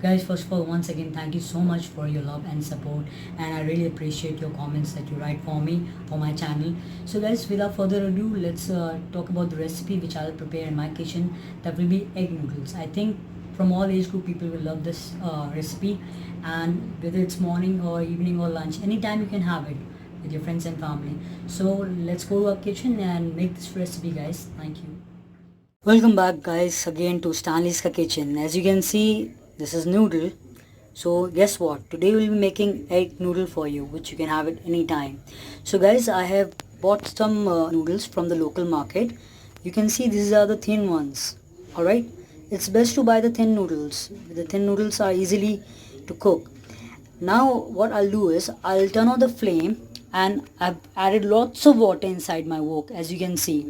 Guys, first of all, once again, thank you so much for your love and support, and I really appreciate your comments that you write for me for my channel. So guys, without further ado, let's talk about the recipe which I'll prepare in my kitchen. That will be egg noodles. I think from all age group people will love this recipe, and whether it's morning or evening or lunch, anytime you can have it with your friends and family. So let's go to our kitchen and make this recipe, guys. Thank you. Welcome back, guys, again to Stanley's Kitchen. As you can see, this is noodle. So guess what, today we'll be making egg noodle for you, which you can have it anytime. So guys, I have bought some noodles from the local market. You can see these are the thin ones. Alright, it's best to buy the thin noodles. The thin noodles are easily to cook. Now what I'll do is I'll turn on the flame, and I've added lots of water inside my wok. As you can see,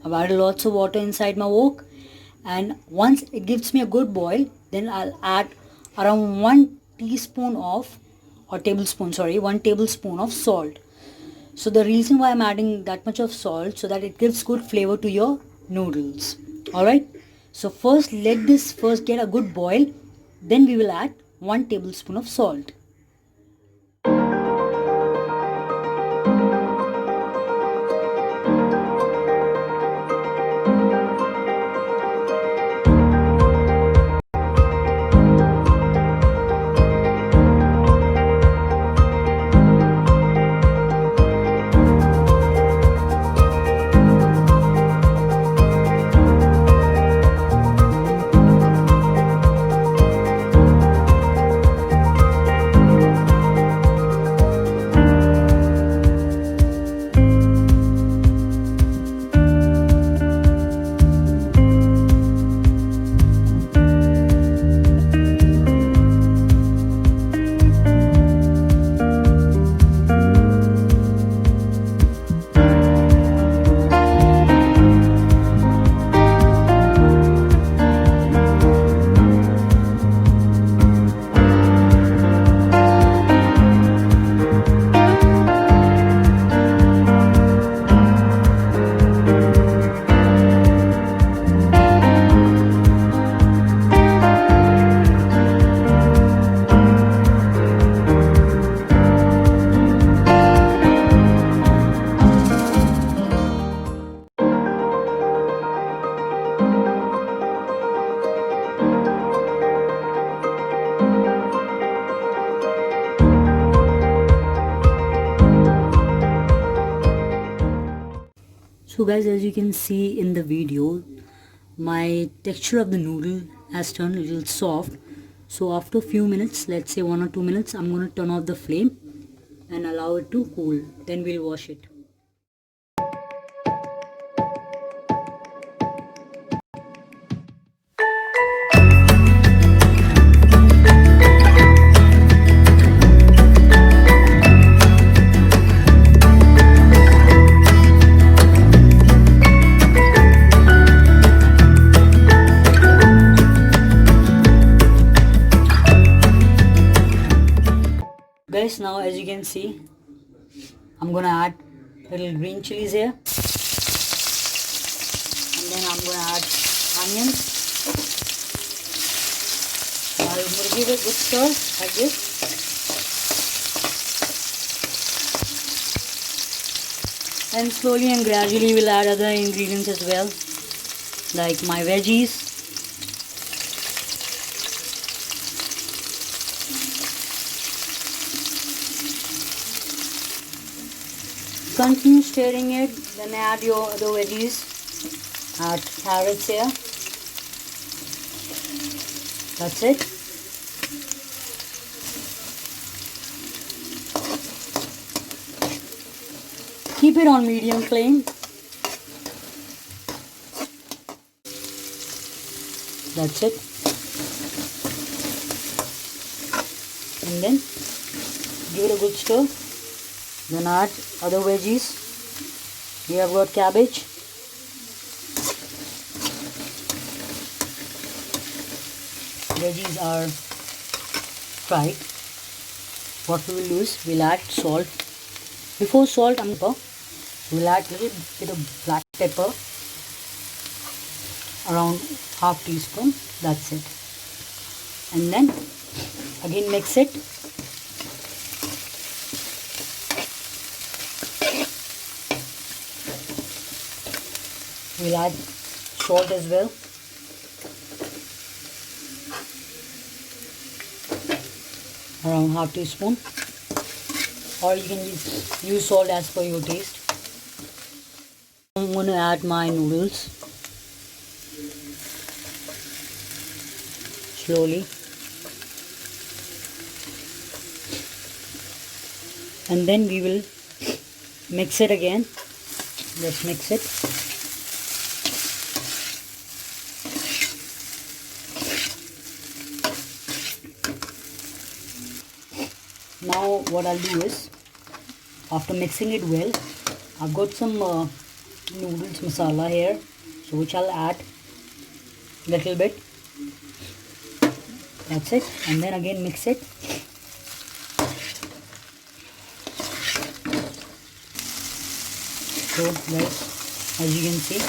I've added lots of water inside my wok, and once it gives me a good boil, then I'll add around 1 tablespoon of salt. So the reason why I'm adding that much of salt, so that it gives good flavor to your noodles. Alright, so first let this get a good boil, then we will add 1 tablespoon of salt. So guys, as you can see in the video, my texture of the noodle has turned a little soft. So after a few minutes, let's say 1 or 2 minutes, I'm going to turn off the flame and allow it to cool. Then we'll wash it. Guys, now as you can see, I'm gonna add little green chilies here, and then I'm gonna add onions. Now I'm gonna give it a good stir like this. And slowly and gradually we'll add other ingredients as well, like my veggies. Continue stirring it, then add your other veggies. Add carrots here. That's it. Keep it on medium flame. That's it. And then give it a good stir. Then add other veggies. Here I've got cabbage. Veggies are fried. What we will do is we'll add salt. Before salt, we'll add a little bit of black pepper, around half teaspoon. That's it. and then again mix it. We'll add salt as well. Around half teaspoon, or you can use salt as per your taste. I'm going to add my noodles slowly, and then we will mix it again. Let's mix it. Now what I'll do is, after mixing it well, I've got some noodles masala here, so which I'll add little bit. That's it, and then again mix it. So guys, as you can see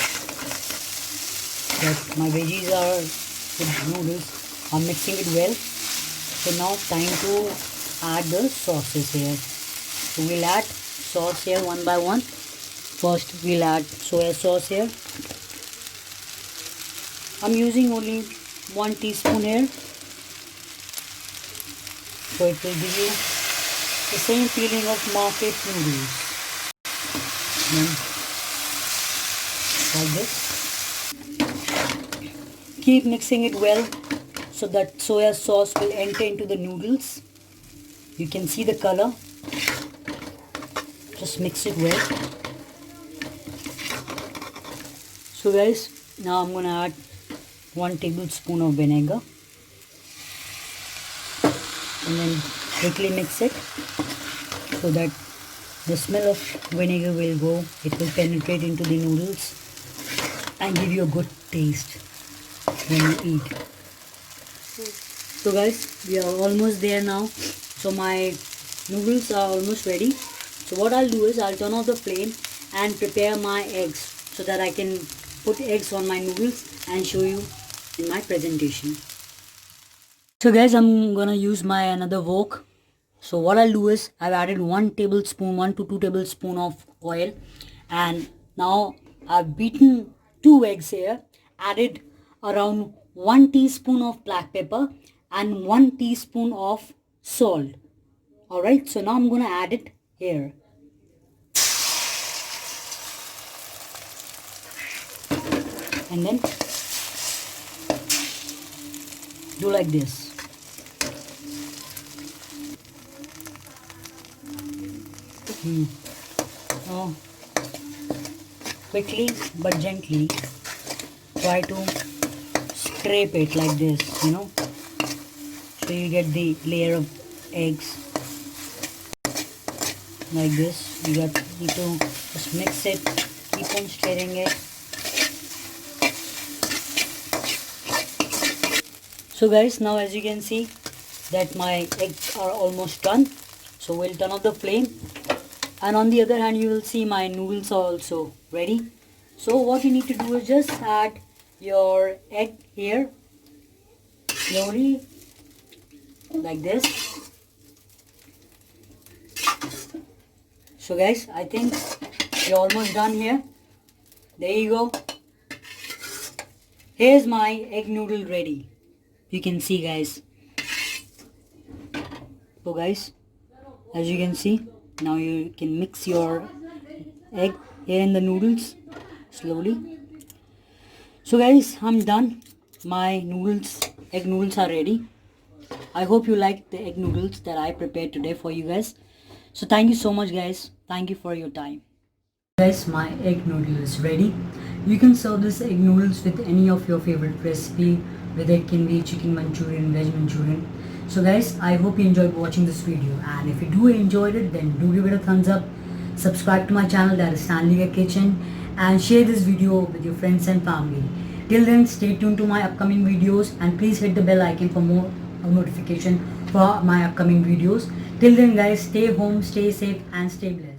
that my veggies are with noodles, I'm mixing it well. So now time to add the sauces here. So we'll add sauce here one by one. First we'll add soya sauce here. I'm using only 1 teaspoon here, so it will give you the same feeling of market noodles. Then, like this. Keep mixing it well so that soya sauce will enter into the noodles. You can see the color. Just mix it well. So guys, now I'm gonna add 1 tablespoon of vinegar, and then quickly mix it so that the smell of vinegar will go. It will penetrate into the noodles and give you a good taste when you eat. So guys, we are almost there now. So my noodles are almost ready. So what I'll do is I'll turn off the flame and prepare my eggs so that I can put eggs on my noodles and show you in my presentation. So guys, I'm gonna use my another wok. So what I'll do is I've added 1 to 2 tablespoon of oil, and now I've beaten 2 eggs here, added around 1 teaspoon of black pepper and 1 teaspoon of salt. Alright, so now I'm gonna add it here. And then do like this. Now quickly but gently try to scrape it like this, so you get the layer of eggs like this. You need to just mix it, keep on stirring it. So guys, now as you can see that my eggs are almost done, so we'll turn off the flame, and on the other hand you will see my noodles are also ready. So what you need to do is just add your egg here slowly like this. So guys, I think you're almost done here. There you go. Here's my egg noodle ready. You can see guys. So guys, as you can see, now you can mix your egg here in the noodles slowly. So guys, I'm done. My egg noodles are ready. I hope you like the egg noodles that I prepared today for you guys. So thank you so much guys. Thank you for your time. Guys, my egg noodle is ready. You can serve this egg noodles with any of your favorite recipe, whether it can be chicken Manchurian, veg Manchurian. So guys, I hope you enjoyed watching this video, and if you do enjoyed it, then do give it a thumbs up, subscribe to my channel, that is Stanley Kitchen, and share this video with your friends and family. Till then, stay tuned to my upcoming videos, and please hit the bell icon for more notification for my upcoming videos. Till then guys, stay home, stay safe and stay blessed.